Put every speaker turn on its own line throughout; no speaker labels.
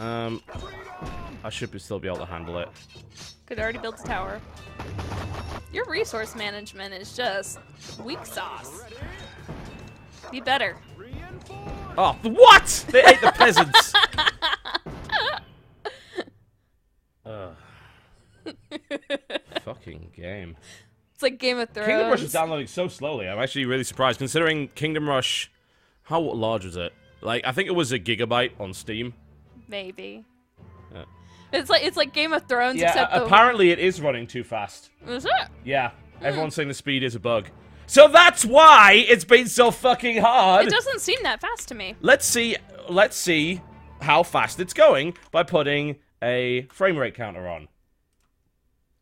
I should still be able to handle it.
Could already build a tower. Your resource management is just weak sauce. Be better.
Oh, what? They ate the peasants. Fucking game.
It's like Game of Thrones.
Kingdom Rush is downloading so slowly. I'm actually really surprised, considering Kingdom Rush. How large was it? Like, I think it was a gigabyte on Steam.
Maybe.
Yeah.
It's like Game of Thrones,
Yeah,
except
apparently it is running too fast.
Is it?
Yeah, everyone's saying the speed is a bug. So that's why it's been so fucking hard.
It doesn't seem that fast to me.
Let's see how fast it's going by putting a frame rate counter on.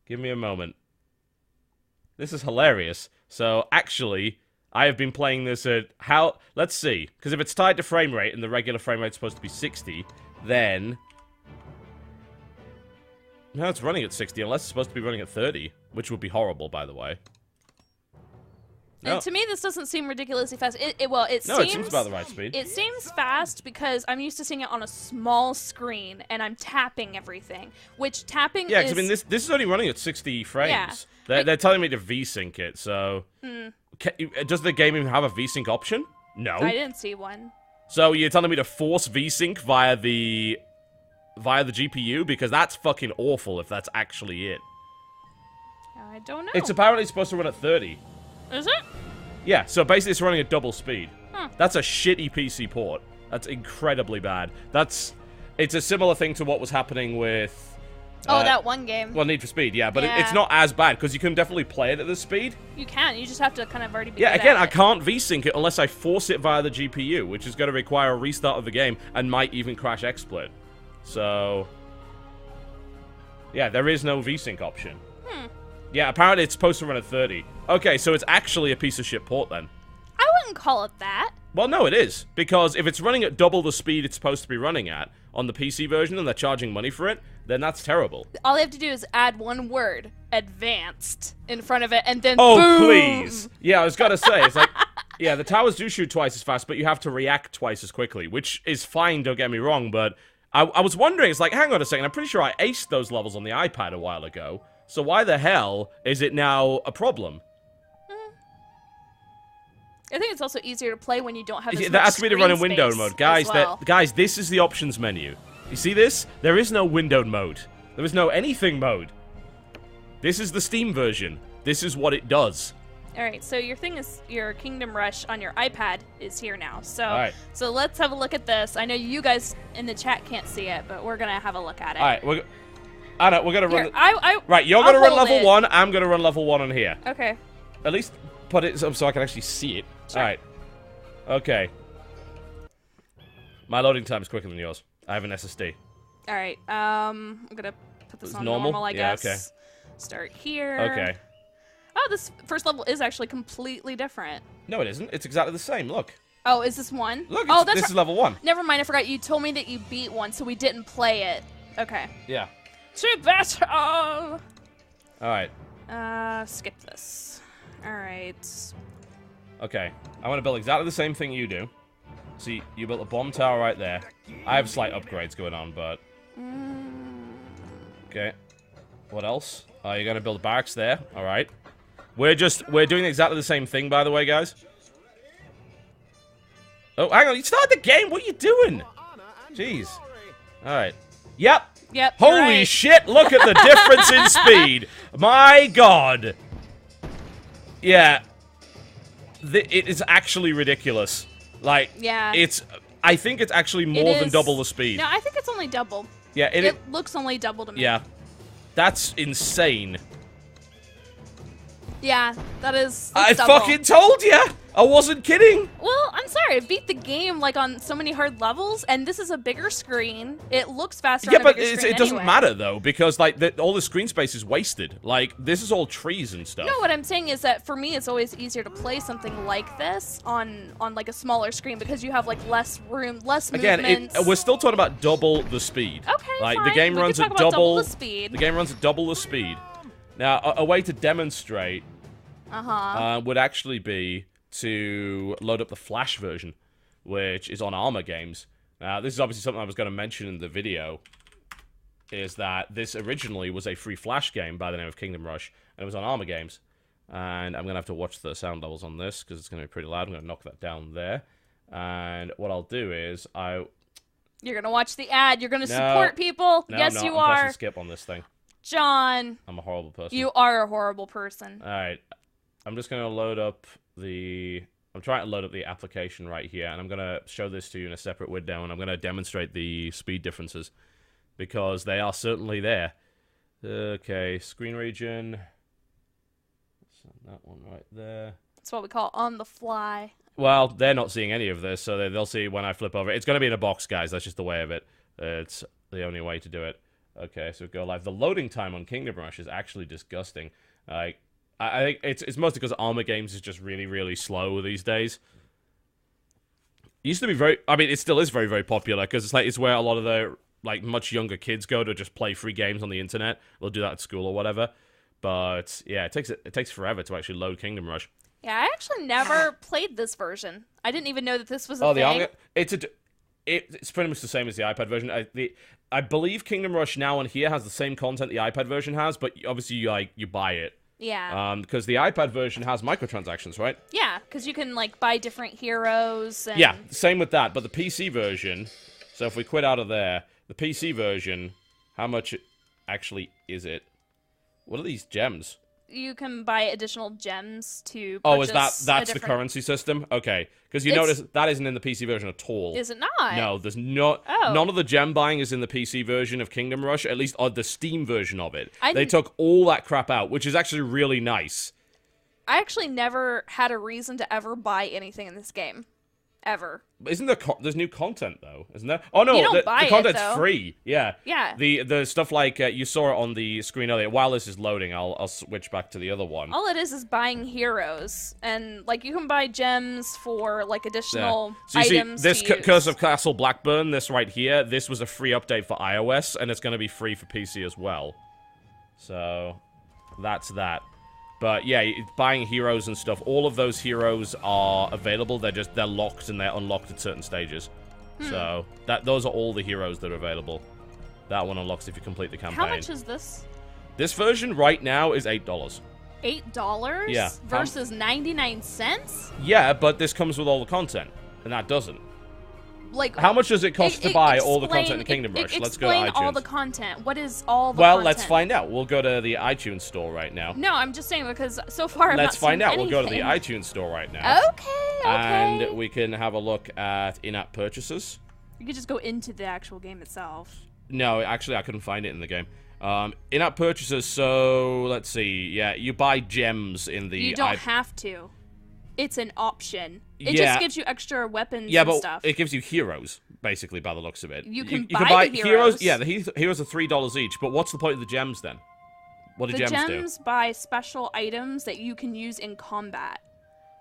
Give me a moment. This is hilarious. So actually, I have been playing this at let's see, because if it's tied to frame rate and the regular frame rate's supposed to be 60, then no, it's running at 60 unless it's supposed to be running at 30, which would be horrible, by the way. No.
And to me, this doesn't seem ridiculously fast. It
seems about the right speed.
It seems fast because I'm used to seeing it on a small screen, and I'm tapping everything, which tapping
Yeah,
is...
because I mean, this is only running at 60 frames. Yeah. They're telling me to VSync it, so... Does the game even have a VSync option? No.
I didn't see one.
So you're telling me to force VSync via the GPU? Because that's fucking awful if that's actually it.
I don't know.
It's apparently supposed to run at 30.
Is it?
Yeah, so basically it's running at double speed.
Huh.
That's a shitty PC port. That's incredibly bad. It's a similar thing to what was happening with...
that one game.
Well, Need for Speed, yeah, but
Yeah.
it's not as bad, because you can definitely play it at this speed.
You can. You just have to kind of already be
Yeah,
good
again,
at
I can't VSync it unless I force it via the GPU, which is going to require a restart of the game, and might even crash XSplit. So... yeah, there is no VSync option. Yeah, apparently it's supposed to run at 30. Okay, so it's actually a piece of shit port then.
I wouldn't call it that.
Well, no, it is. Because if it's running at double the speed it's supposed to be running at on the PC version and they're charging money for it, then that's terrible.
All they have to do is add one word, advanced, in front of it, and then
oh,
boom!
Please. Yeah, I was going to say, it's like, yeah, the towers do shoot twice as fast, but you have to react twice as quickly, which is fine, don't get me wrong, but I was wondering, it's like, hang on a second, I'm pretty sure I aced those levels on the iPad a while ago, so why the hell is it now a problem?
I think it's also easier to play when you don't have as much
that has to be to run in
screen
windowed
space
mode. Guys,
as well.
guys, this is the options menu. You see this? There is no windowed mode. There is no anything mode. This is the Steam version. This is what it does.
Alright, so your Kingdom Rush on your iPad is here now. So,
Alright.
So let's have a look at this. I know you guys in the chat can't see it, but we're gonna have a look at it.
Alright, we're gonna
Here,
run... Right, you're gonna run level 1, I'm gonna run level 1 on here.
Okay.
At least put it so I can actually see it.
Sure.
Alright. Okay. My loading time is quicker than yours. I have an SSD.
Alright, I'm gonna put this
It's
on
normal?
normal, I
Yeah,
guess.
okay.
Start here.
Okay.
Oh, this first level is actually completely different.
No, it isn't. It's exactly the same. Look.
Oh, is this one?
Look,
oh,
this is level 1.
Never mind, I forgot. You told me that you beat one, so we didn't play it. Okay.
Yeah.
To battle!
Alright.
Skip this. Alright.
Okay. I want to build exactly the same thing you do. See, you built a bomb tower right there. I have slight upgrades going on, but... Okay. What else? You're going to build barracks there. Alright. We're doing exactly the same thing, by the way, guys. Oh, hang on. You started the game. What are you doing? Jeez. Alright. Yep.
Yep.
Holy
right.
shit, look at the difference in speed. My god. Yeah. It is actually ridiculous. Like,
yeah.
I think it's actually more than double the speed.
No, I think it's only double.
Yeah,
it looks only double to me.
Yeah. That's insane.
Yeah, that's
I
double.
fucking told ya! I wasn't kidding!
Well, I'm sorry, I beat the game, like, on so many hard levels, and this is a bigger screen. It looks faster
Yeah,
on a
but
bigger screen
it doesn't
anyway.
matter, though, because, like, all the screen space is wasted. Like, this is all trees and stuff.
No, what I'm saying is that, for me, it's always easier to play something like this on like, a smaller screen, because you have, like, less room, less movement.
Again, we're still talking about double the speed.
Okay,
like,
fine.
the game
We
runs
can
at
talk about
double
the speed.
The game runs at double the speed. Now, a way to demonstrate would actually be to load up the Flash version, which is on Armor Games. Now, this is obviously something I was going to mention in the video, is that this originally was a free Flash game by the name of Kingdom Rush, and it was on Armor Games. And I'm going to have to watch the sound levels on this, because it's going to be pretty loud. I'm going to knock that down there. And what I'll do is,
You're going to watch the ad. You're going to support people.
No,
yes,
I'm
you
I'm
are.
pressing skip on this thing.
John.
I'm a horrible person.
You are a horrible person.
Alright. I'm just going to load up I'm trying to load up the application right here, and I'm going to show this to you in a separate window, and I'm going to demonstrate the speed differences, because they are certainly there. Okay, screen region. That one right there.
That's what we call on the fly.
Well, they're not seeing any of this, so they'll see when I flip over. It's going to be in a box, guys. That's just the way of it. It's the only way to do it. Okay, so go live. The loading time on Kingdom Rush is actually disgusting. Like, I think it's mostly because Armor Games is just really, really slow these days. It used to be very... I mean, it still is very, very popular, because it's where a lot of the much younger kids go to just play free games on the internet. They'll do that at school or whatever. But, yeah, it takes forever to actually load Kingdom Rush.
Yeah, I actually never played this version. I didn't even know that this was a thing.
It's pretty much the same as the iPad version. I believe Kingdom Rush now on here has the same content the iPad version has, but obviously you buy it.
Yeah.
Because the iPad version has microtransactions, right?
Yeah, because you can buy different heroes. And...
Yeah, same with that. But the PC version, so if we quit out of there, the PC version, how much actually is it? What are these gems?
You can buy additional gems to purchase.
Oh, is that's the currency system? Okay, because you notice that isn't in the PC version at all.
Is it not?
No, there's not.
Oh.
None of the gem buying is in the PC version of Kingdom Rush, at least on the Steam version of it. They took all that crap out, which is actually really nice.
I actually never had a reason to ever buy anything in this game. Ever.
Isn't there there's new content though, isn't there? Oh no,
you don't
the
buy
content's
it, though.
free. Yeah.
Yeah.
The stuff like you saw it on the screen earlier. While this is loading, I'll switch back to the other one.
All it is buying heroes, and you can buy gems for additional
so you
items.
See, this
to use.
Curse of Castle Blackburn, this right here, this was a free update for iOS, and it's going to be free for PC as well. So that's that. But yeah, buying heroes and stuff, all of those heroes are available. They're locked and they're unlocked at certain stages. So those are all the heroes that are available. That one unlocks if you complete the campaign.
How much is this?
This version right now is $8.
$8?
Yeah.
Versus 99 cents?
Yeah, but this comes with all the content, and that doesn't. How much does it cost to buy all the content in Kingdom Rush? Let's go to iTunes.
Explain all the content. What is all the
Well,
content?
let's find out. We'll go to the iTunes store right now.
No, I'm just saying because so far I've
Let's
not
find
seen
out.
anything.
We'll go to the iTunes store right now.
Okay.
And we can have a look at in-app purchases.
You could just go into the actual game itself.
No, actually, I couldn't find it in the game. In-app purchases, so let's see. Yeah, you buy gems in the...
You don't have to. It's an option. It
Yeah.
just gives you extra weapons and
but
stuff.
it gives you heroes, basically, by the looks of it.
You can
can
buy the heroes.
Yeah, the heroes are $3 each, but what's the point of the gems, then? What do
The
gems
gems buy special items that you can use in combat.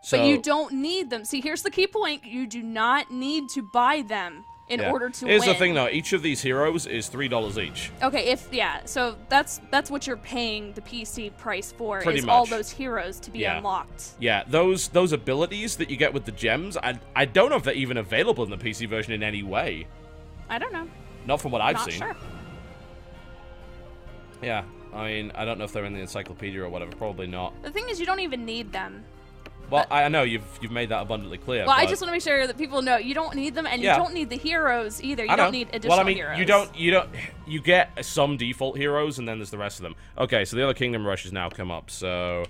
So,
But you don't need them. See, here's the key point. You do not need to buy them in order to
Here's
win.
the thing, though. Each of these heroes is $3 each.
Okay, so that's what you're paying the PC price for.
Pretty
is all
much.
those heroes to be
Yeah.
unlocked.
Yeah, those abilities that you get with the gems, I don't know if they're even available in the PC version in any way.
I don't know.
Not from what I've
Not
seen.
sure.
Yeah, I mean, I don't know if they're in the encyclopedia or whatever. Probably not.
The thing is, you don't even need them.
Well, I know you've made that abundantly clear.
Well,
but...
I just want to make sure that people know you don't need them, and you don't need the heroes either. You don't need additional
well, I mean,
heroes.
you get some default heroes, and then there's the rest of them. Okay, so the other Kingdom Rush has now come up. So,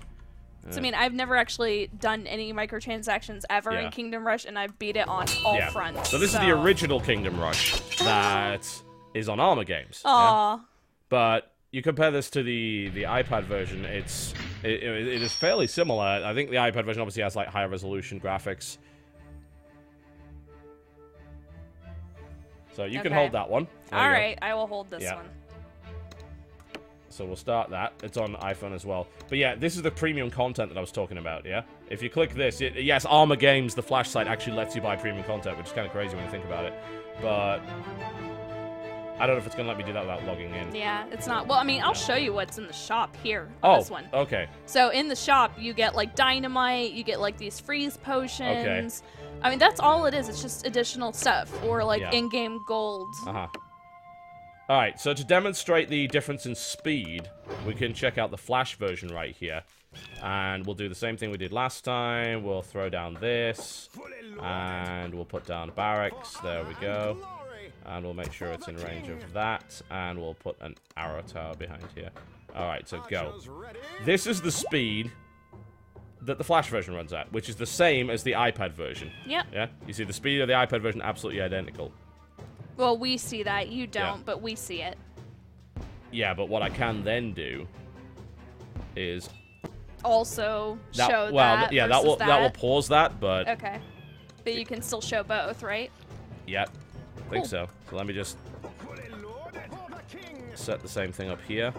I mean, I've never actually done any microtransactions ever in Kingdom Rush, and I've beat it on all fronts.
So this is the original Kingdom Rush that is on Armor Games.
Aww.
Yeah? But you compare this to the iPad version, it is fairly similar. I think the iPad version obviously has higher resolution graphics. So you can hold that one.
All right, I will hold this one.
So we'll start that. It's on iPhone as well. But yeah, this is the premium content that I was talking about, yeah? If you click this, yes, Armor Games, the Flash site, actually lets you buy premium content, which is kind of crazy when you think about it. But I don't know if it's going to let me do that without logging in.
Yeah, it's not. Well, I mean, I'll show you what's in the shop here on this one.
Okay.
So in the shop, you get dynamite, you get these freeze potions. I mean, that's all it is. It's just additional stuff or like
Yeah.
in-game gold.
Uh-huh. Alright, so to demonstrate the difference in speed, we can check out the Flash version right here. And we'll do the same thing we did last time. We'll throw down this. And we'll put down barracks. There we go. And we'll make sure it's in range of that. And we'll put an arrow tower behind here. Alright, so go. This is the speed that the Flash version runs at, which is the same as the iPad version.
Yep.
Yeah? You see, the speed of the iPad version absolutely identical.
Well, we see that. You don't,
Yeah.
but we see it.
Yeah, but what I can then do is
Also show
well,
that.
yeah,
versus
that will pause that, but
Okay. But you can still show both, right?
yeah, I think
Cool.
so. So let me just set the same thing up here.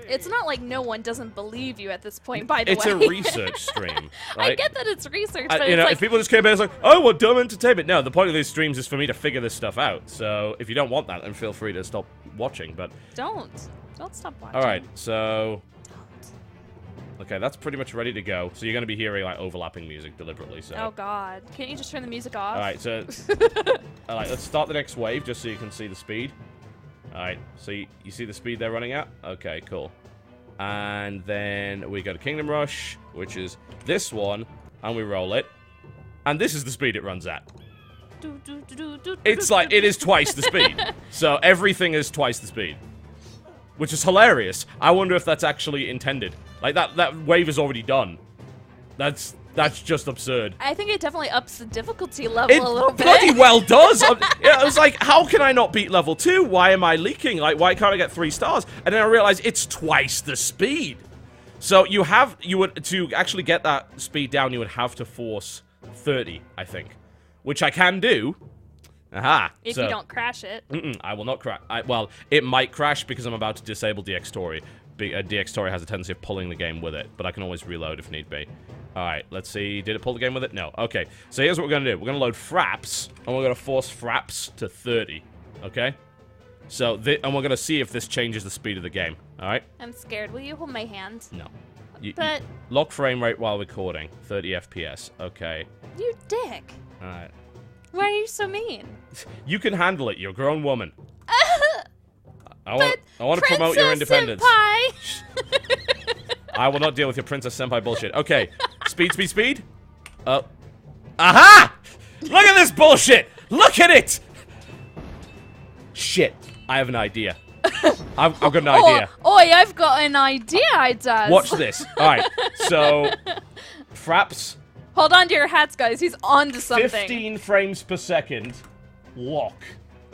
It's not like no one doesn't believe you at this point, by the
It's
way.
a research stream, right?
I get that it's research, but
you
it's
know,
like...
if people just came in and it's like, oh, what dumb entertainment. No, the point of these streams is for me to figure this stuff out. So if you don't want that, then feel free to stop watching. But
Don't stop watching.
all right, so okay, that's pretty much ready to go. So you're going to be hearing like overlapping music deliberately. So
Oh God! Can't you just turn the music off?
all right, so all right, let's start the next wave just so you can see the speed. All right, so you see the speed they're running at? Okay, cool. And then we go to Kingdom Rush, which is this one, and we roll it. And this is the speed it runs at. It's like, it is twice the speed. So everything is twice the speed. Which is hilarious. I wonder if that's actually intended. Like, that wave is already done. That's just absurd.
I think it definitely ups the difficulty level
It
a little bit.
bloody well does. I was like, how can I not beat level 2? Why am I leaking? Like, why can't I get 3 stars? And then I realized it's twice the speed. So you would, to actually get that speed down, you would have to force 30, I think. Which I can do. Aha.
If
so,
you don't crash it.
I will not crash. Well, it might crash because I'm about to disable DX Tory. DX Tory has a tendency of pulling the game with it, but I can always reload if need be. Alright, let's see. Did it pull the game with it? No. Okay, so here's what we're going to do. We're going to load Fraps, and we're going to force Fraps to 30. Okay? So, and we're going to see if this changes the speed of the game. Alright?
I'm scared. Will you hold my hand?
No.
But...
lock frame rate while recording. 30 FPS. Okay.
You dick.
Alright.
Why are you so mean?
You can handle it. You're a grown woman. I want to promote your independence.
Senpai!
I will not deal with your Princess Senpai bullshit. Okay. Speed, speed, speed. Aha! Look at this bullshit! Look at it! Shit. I have an idea. I've got an idea.
Oi, I've got an idea, I does.
Watch this. Alright. So, Fraps.
Hold on to your hats, guys. He's on to something.
15 frames per second. Lock.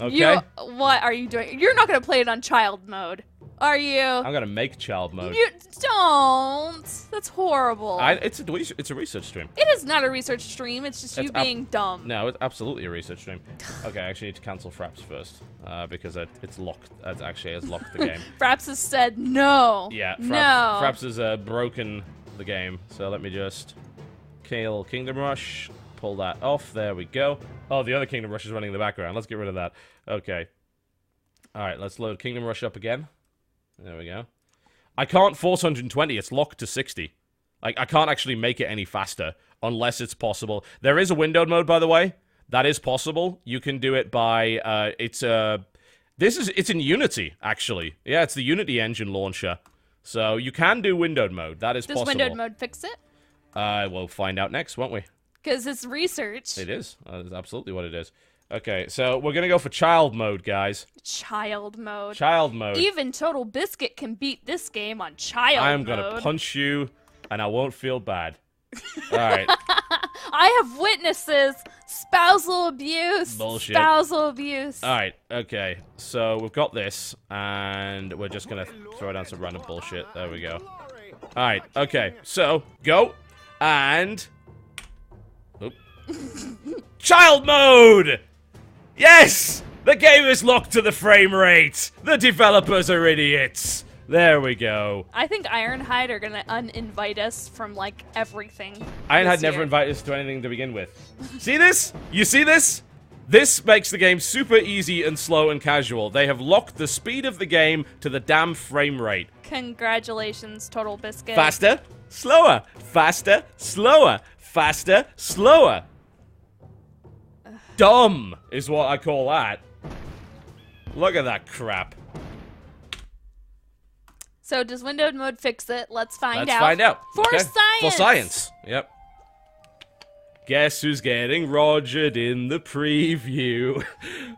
Okay?
What are you doing? You're not going to play it on child mode, are you?
I'm gonna make child mode.
You don't. That's horrible.
It's a research stream.
It is not a research stream. It's just you being dumb.
No, it's absolutely a research stream. Okay, I actually need to cancel Fraps first because it's locked. It actually has locked the game.
Fraps has said no.
Yeah,
no.
Fraps has broken the game. So let me just kill Kingdom Rush. Pull that off. There we go. Oh, the other Kingdom Rush is running in the background. Let's get rid of that. Okay. All right, let's load Kingdom Rush up again. There we go. I can't force 120. It's locked to 60. Like, I can't actually make it any faster unless it's possible. There is a windowed mode, by the way. That is possible. You can do it by, it's in Unity, actually. Yeah, it's the Unity engine launcher. So you can do windowed mode. That is possible.
Does windowed mode fix it?
We'll find out next, won't we?
Because it's research.
It is. That is absolutely what it is. Okay, so we're gonna go for child mode, guys.
Child mode.
Child mode.
Even Totalbiscuit can beat this game on child mode.
I'm gonna punch you, and I won't feel bad. Alright.
I have witnesses. Spousal abuse.
Bullshit.
Spousal abuse.
Alright, okay. So we've got this, and we're just gonna throw down some random bullshit. There we go. Alright, okay. So, go, and... Oop. Child mode! Yes! The game is locked to the frame rate! The developers are idiots! There we go.
I think Ironhide are gonna uninvite us from, like, everything.
Ironhide never invited us to anything to begin with. See this? You see this? This makes the game super easy and slow and casual. They have locked the speed of the game to the damn frame rate.
Congratulations, Totalbiscuit.
Faster, slower, faster, slower, faster, slower. dumb, is what I call that. Look at that crap.
So does windowed mode fix it? Let's find out.
Let's find out.
For
okay.
science!
For science. Yep. Guess who's getting Rogered in the preview?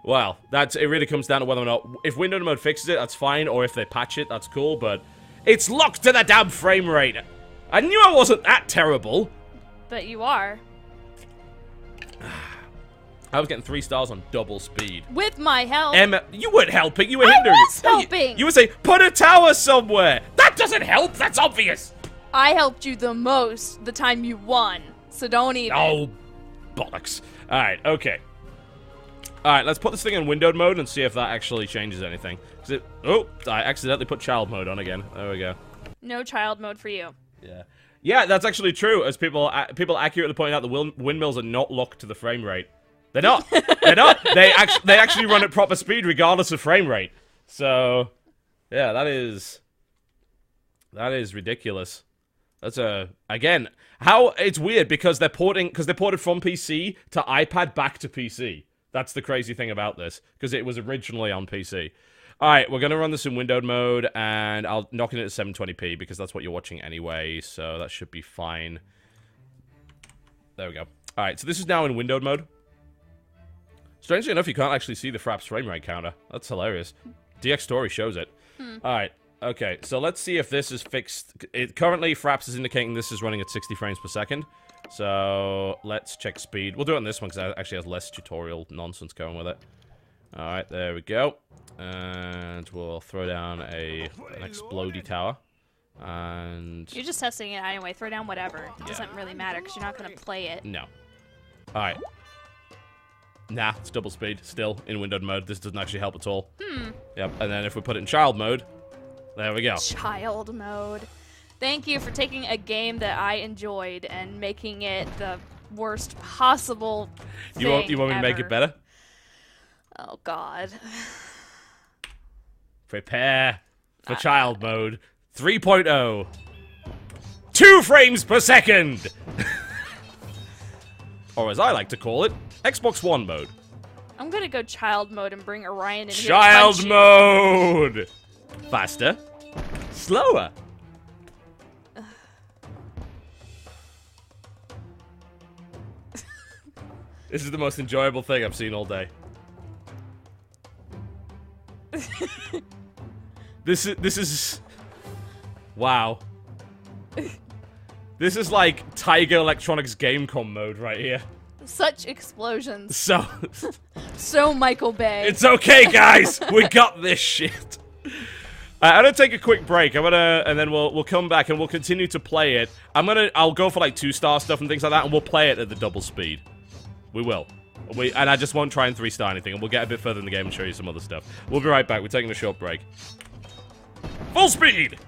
Well, it really comes down to whether or not... If windowed mode fixes it, that's fine. Or if they patch it, that's cool. But it's locked to the damn frame rate. I knew I wasn't that terrible.
But you are.
I was getting 3 stars on double speed.
With my help.
Emma, you weren't helping. You were hindering.
I was helping.
You would say, put a tower somewhere. That doesn't help. That's obvious.
I helped you the most the time you won. So don't even.
Oh, bollocks. All right, okay. All right, let's put this thing in windowed mode and see if that actually changes anything. Oh, I accidentally put child mode on again. There we go.
No child mode for you.
Yeah. Yeah, that's actually true, as people accurately point out the windmills are not locked to the frame rate. They're not. They're not. They actually run at proper speed regardless of frame rate. So, yeah, that is ridiculous. That's again, how it's weird because they're ported from PC to iPad back to PC. That's the crazy thing about this, because it was originally on PC. All right, we're gonna run this in windowed mode, and I'll knock it at 720p because that's what you're watching anyway, so that should be fine. There we go. All right, so this is now in windowed mode. Strangely enough, you can't actually see the Fraps frame rate counter. That's hilarious. DX Story shows it. All right, okay, so let's see if this is fixed. Currently, Fraps is indicating this is running at 60 frames per second. So let's check speed. We'll do it on this one because it actually has less tutorial nonsense going with it. All right, there we go. And we'll throw down an explodey tower. And
you're just testing it anyway. Throw down whatever. It doesn't really matter because you're not going to play it.
No. All right. Nah, it's double speed still in windowed mode. This doesn't actually help at all. Yep. And then if we put it in child mode, there we go.
Child mode. Thank you for taking a game that I enjoyed and making it the worst possible thing
You want me to make it better?
Oh, God.
Prepare for child mode 3.0. 2 frames per second! Or as I like to call it, Xbox One mode.
I'm gonna go child mode and bring Orion in here.
Child mode! Faster. Slower. This is the most enjoyable thing I've seen all day. This is wow. This is like Tiger Electronics Gamecom mode right here.
Such explosions.
So
Michael Bay.
It's okay, guys. We got this shit. I'm gonna take a quick break. And then we'll come back and we'll continue to play it. I'll go for like 2-star stuff and things like that, and we'll play it at the double speed. We will. And I just won't try and 3-star anything, and we'll get a bit further in the game and show you some other stuff. We'll be right back. We're taking a short break. Full speed!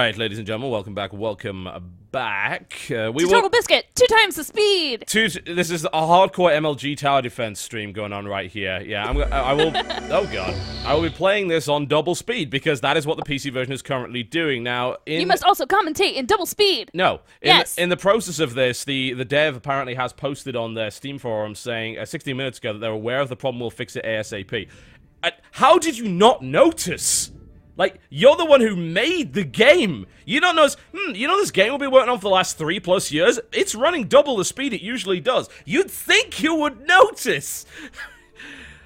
right, ladies and gentlemen, welcome back.
Totalbiscuit, 2 times the speed.
This is a hardcore MLG tower defense stream going on right here. Yeah, I will. Oh god, I will be playing this on double speed because that is what the PC version is currently doing now.
You must also commentate in double speed.
No.
Yes.
In the process of this, the dev apparently has posted on their Steam forum saying 16 minutes ago that they're aware of the problem. Will fix it ASAP. How did you not notice? Like, you're the one who made the game. You don't know, you know this game will be working on for the last 3+ years? It's running double the speed it usually does. You'd think you would notice.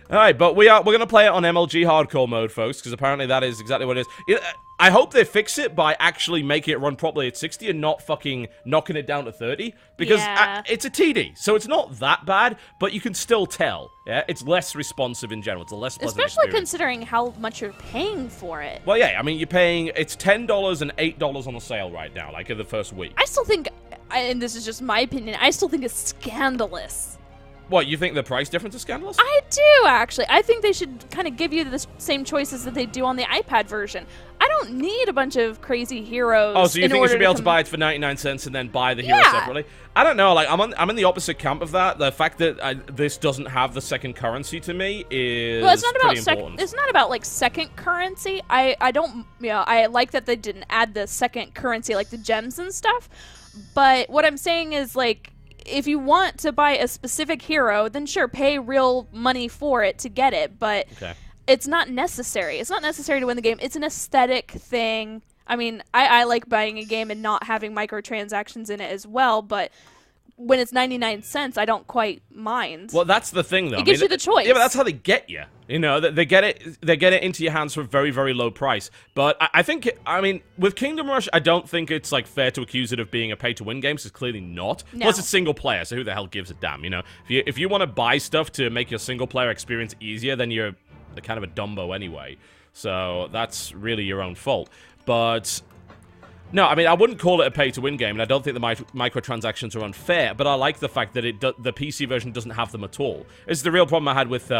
Alright, but we're going to play it on MLG hardcore mode, folks, because apparently that is exactly what it is. I hope they fix it by actually making it run properly at 60 and not fucking knocking it down to 30. Because it's a TD, so it's not that bad, but you can still tell. Yeah, it's less responsive in general. It's a less pleasant
Especially
experience.
Considering how much you're paying for it.
Well, yeah, I mean, you're paying, it's $10 and $8 on the sale right now, like in the first week.
I still think, and this is just my opinion, I still think it's scandalous.
What, you think the price difference is scandalous?
I do, actually. I think they should kind of give you the same choices that they do on the iPad version. I don't need a bunch of crazy heroes.
Oh, so you think you should be able to buy it for 99 cents and then buy the hero separately? I don't know. Like, I'm in the opposite camp of that. The fact that this doesn't have the second currency to me is pretty important.
It's not about like second currency. I don't. You know, I like that they didn't add the second currency, like the gems and stuff. But what I'm saying is like, if you want to buy a specific hero, then sure, pay real money for it to get it, but it's not necessary. It's not necessary to win the game. It's an aesthetic thing. I mean, I like buying a game and not having microtransactions in it as well, but when it's 99 cents, I don't quite mind.
Well, that's the thing, though.
It gives you the choice.
Yeah, but that's how they get you. You know, they get it into your hands for a very, very low price. But I think, I mean, with Kingdom Rush, I don't think it's, like, fair to accuse it of being a pay-to-win game, because it's clearly not.
No.
Plus, it's single player, so who the hell gives a damn, you know? If you want to buy stuff to make your single-player experience easier, then you're kind of a dumbo anyway. So that's really your own fault. But no, I mean, I wouldn't call it a pay-to-win game, and I don't think the microtransactions are unfair, but I like the fact that the PC version doesn't have them at all. It's the real problem I had with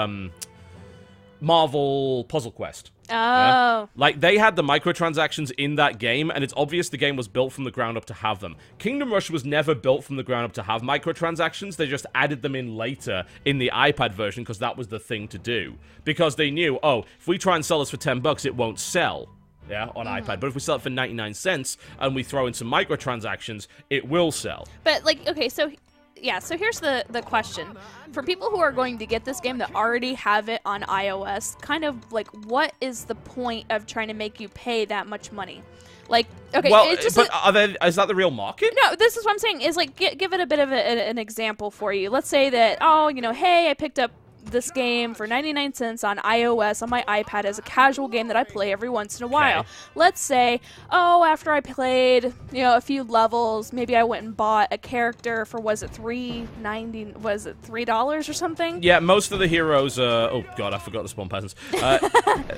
Marvel Puzzle Quest.
Oh.
Yeah? Like, they had the microtransactions in that game, and it's obvious the game was built from the ground up to have them. Kingdom Rush was never built from the ground up to have microtransactions. They just added them in later in the iPad version because that was the thing to do. Because they knew, oh, if we try and sell this for $10, it won't sell. Yeah, on iPad. But if we sell it for 99 cents and we throw in some microtransactions, it will sell.
But, like, okay, so, yeah, so here's the question. For people who are going to get this game that already have it on iOS, kind of, like, what is the point of trying to make you pay that much money? Like, okay,
well,
it's just
but is that the real market?
No, this is what I'm saying, is, like, give it a bit of an example for you. Let's say that, oh, you know, hey, I picked up this game for 99 cents on iOS on my iPad as a casual game that I play every once in a while. Let's say, oh, after I played, you know, a few levels, maybe I went and bought a character for, was it $3.90? Was it $3 or something?
Yeah, most of the heroes oh god, I forgot to spawn peasants.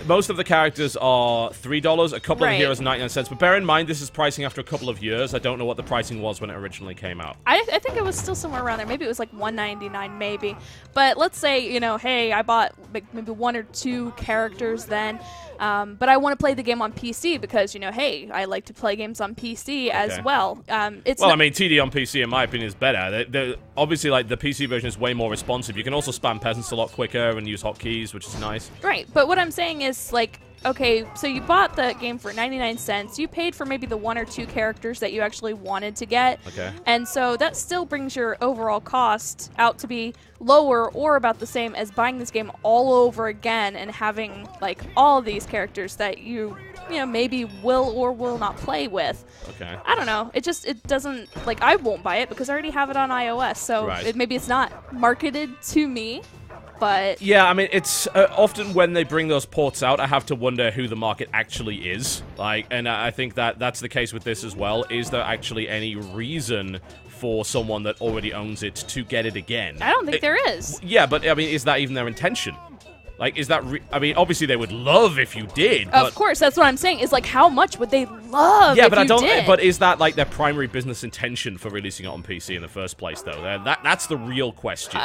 Most of the characters are $3, a couple of heroes are 99 cents, but bear in mind this is pricing after a couple of years. I don't know what the pricing was when it originally came out.
I think it was still somewhere around there. Maybe it was like $1.99 maybe. But let's say, you know, hey, I bought maybe 1 or 2 characters then, but I want to play the game on PC because, you know, hey, I like to play games on PC as well.
I mean, TD on PC, in my opinion, is better. Obviously, like, the PC version is way more responsive. You can also spam peasants a lot quicker and use hotkeys, which is nice.
Right, but what I'm saying is, like, okay, so you bought the game for 99 cents. You paid for maybe the 1 or 2 characters that you actually wanted to get.
Okay.
And so that still brings your overall cost out to be lower or about the same as buying this game all over again and having, like, all of these characters that you know, maybe will or will not play with.
Okay.
I don't know. It doesn't, like, I won't buy it because I already have it on iOS. So maybe it's not marketed to me. But
yeah, I mean, it's often when they bring those ports out, I have to wonder who the market actually is. Like, and I think that's the case with this as well. Is there actually any reason for someone that already owns it to get it again?
I don't think there is.
Yeah, but I mean, is that even their intention? Like, is that I mean, obviously they would love if you did.
Of course, that's what I'm saying. Is like, how much would they love.
Yeah,
if
but I
you
don't.
did.
But is that like their primary business intention for releasing it on PC in the first place, though? That's the real question.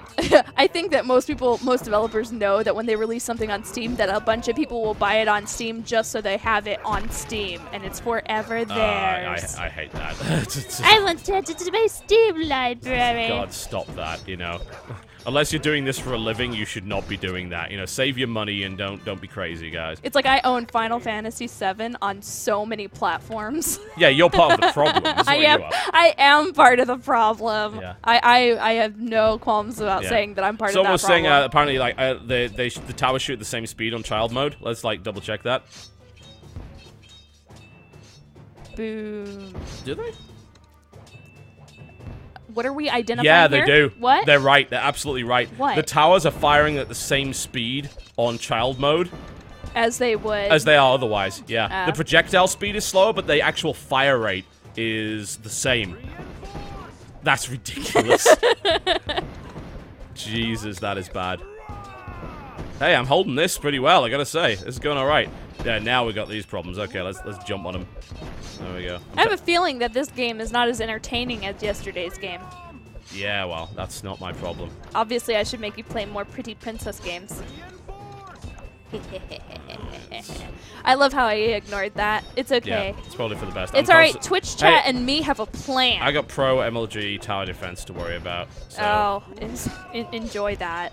I think that most developers know that when they release something on Steam, that a bunch of people will buy it on Steam just so they have it on Steam, and it's forever theirs.
I hate that.
I want to add it to my Steam library.
God, stop that. You know, unless you're doing this for a living, you should not be doing that. You know, save your money and don't be crazy, guys.
It's like I own Final Fantasy VII on so many platforms.
Yeah, you're part of the problem. That's what you are.
I am part of the problem.
Yeah.
I have no qualms about saying that I'm part of that problem.
Someone was saying apparently like the towers shoot at the same speed on child mode. Let's like double check that.
Boom.
Do they?
What are we identifying
Yeah, they
here?
do.
What?
They're right. They're absolutely right.
What?
The towers are firing at the same speed on child mode
As they would.
as they are otherwise. Yeah. The projectile speed is slower, but the actual fire rate is the same. That's ridiculous. Jesus, that is bad. Hey, I'm holding this pretty well, I gotta say. This is going alright. Yeah, now we got these problems. Okay, let's jump on them. There we go.
I have a feeling that this game is not as entertaining as yesterday's game.
Yeah, well, that's not my problem.
Obviously, I should make you play more pretty princess games. I love how I ignored that. It's okay.
Yeah, it's probably for the best.
It's alright. Twitch chat and me have a plan.
I got pro MLG tower defense to worry about. So.
Oh, enjoy that.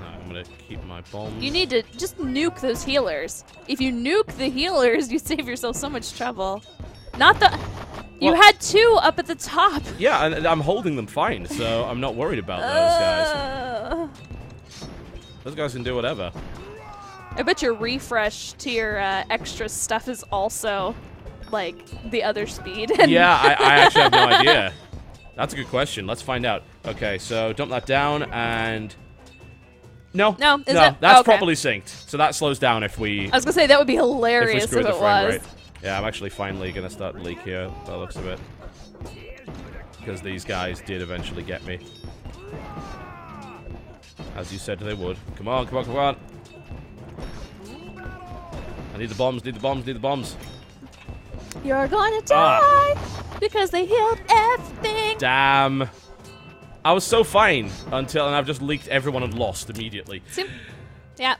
I'm gonna keep my bombs.
You need to just nuke those healers. If you nuke the healers, you save yourself so much trouble. Not the... You had two up at the top.
Yeah, and I'm holding them fine, so I'm not worried about those guys. Those guys can do whatever.
I bet your refresh to your extra stuff is also, like, the other speed.
Yeah, I actually have no idea. That's a good question. Let's find out. Okay, so dump that down and... No,
is it?
That's
okay.
properly synced. So that slows down if we...
I was gonna say, that would be hilarious if it was.
Rate. Yeah, I'm actually finally gonna start to leak here, by the looks of it. Because these guys did eventually get me. As you said they would. Come on, come on, come on. I need the bombs, need the bombs, need the bombs.
You're gonna die because they healed everything.
Damn. I was so fine until, and I've just leaked everyone and lost immediately.
Yeah.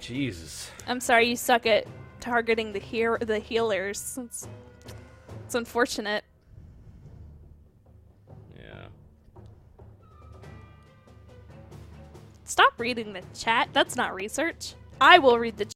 Jesus.
I'm sorry you suck at targeting the healers. It's unfortunate.
Yeah.
Stop reading the chat. That's not research. I will read the chat.